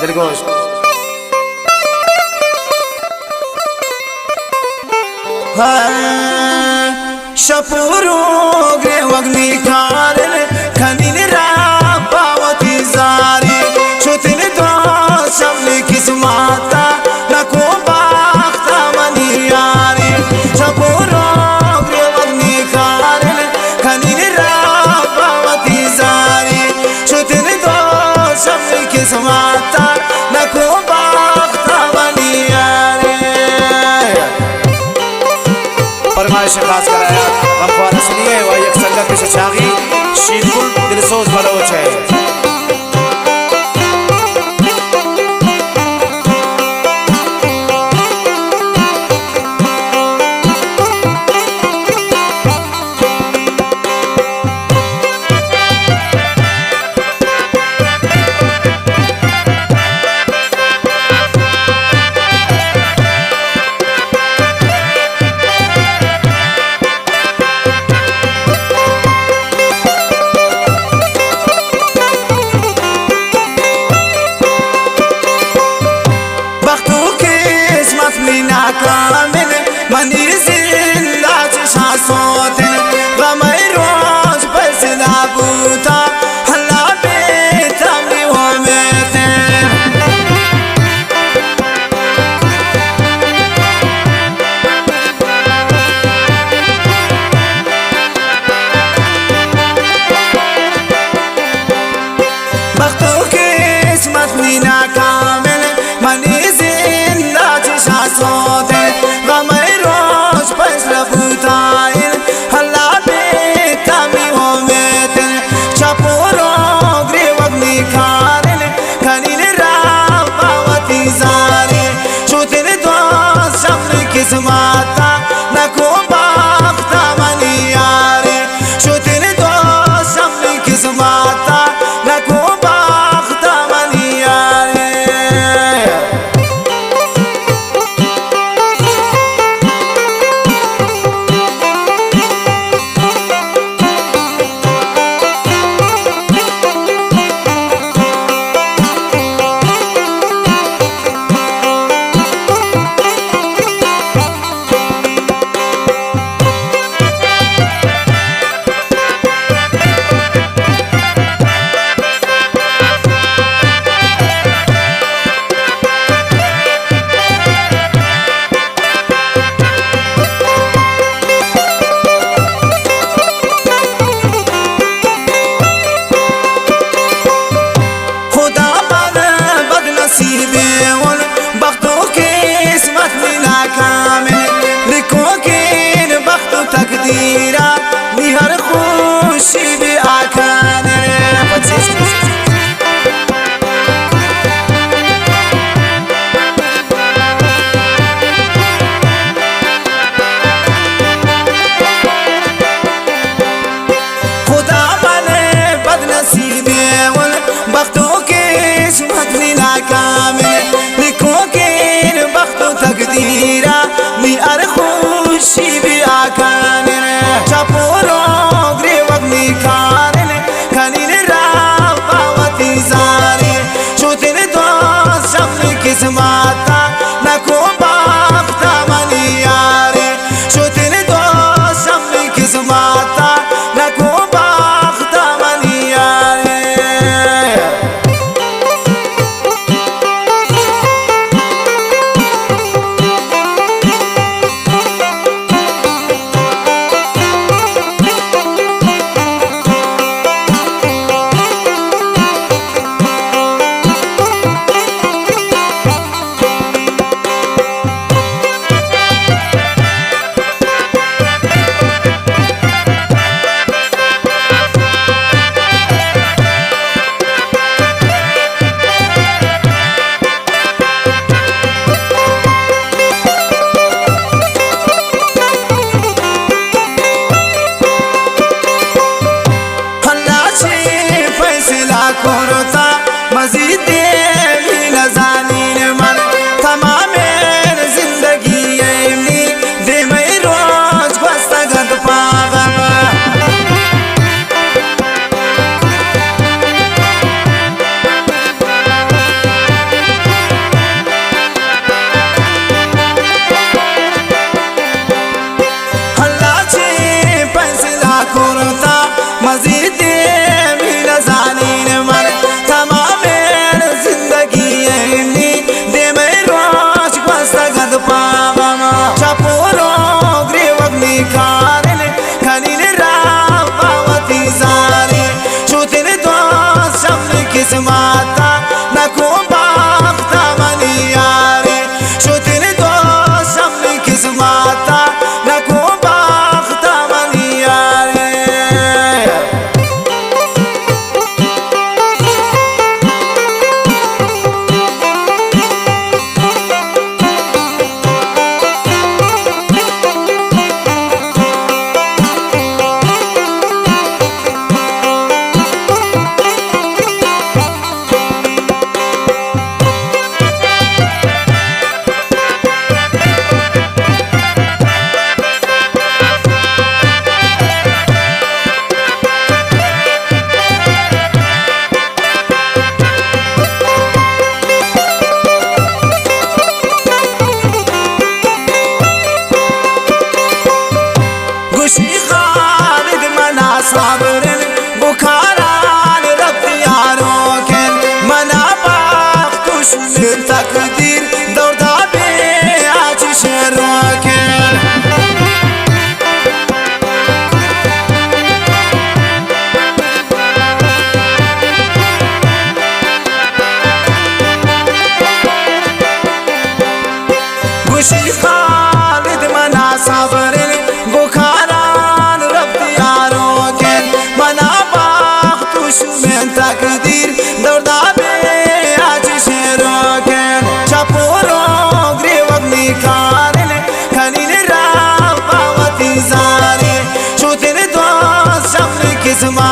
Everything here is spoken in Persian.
دلگوش شپورو گری وگنی کارن کنین را باوتی زاری چوتن دو شملی کسماتا نکو باختا منی یاری شپورو گری وگنی کارن کنین را باوتی زاری چوتن دو شملی کسماتا نکو باختا منی یاری فرمایش خاص कराया غمخوار सुनिए वही एक संगत पेश छागी शीरपुर दिलसोज बलोच है کامل منی زنده چشا سوتن غمی روز پس نبوتا حالا بیتم لیومیتن بختو که اسمت نینا کامل منی زنده چشا سوتن किस्मता नको बाख्ता मनी यारे शोतिन दो शमली किस्मता नको बाख्ता मनी यारे تقديرا بهر خوشي بأكان خدا بنا بد نصيبي والبختو كسمت لنا كامل لكوكين بختو تقديرا بهر خوشي بأكان چپورو گری وگنی کارن کنین را باوتی زاری چوتن دو شملی کسماتا نکو باختا منی یاری چوتن دو شملی کسماتا نکو باختا منی یاری زما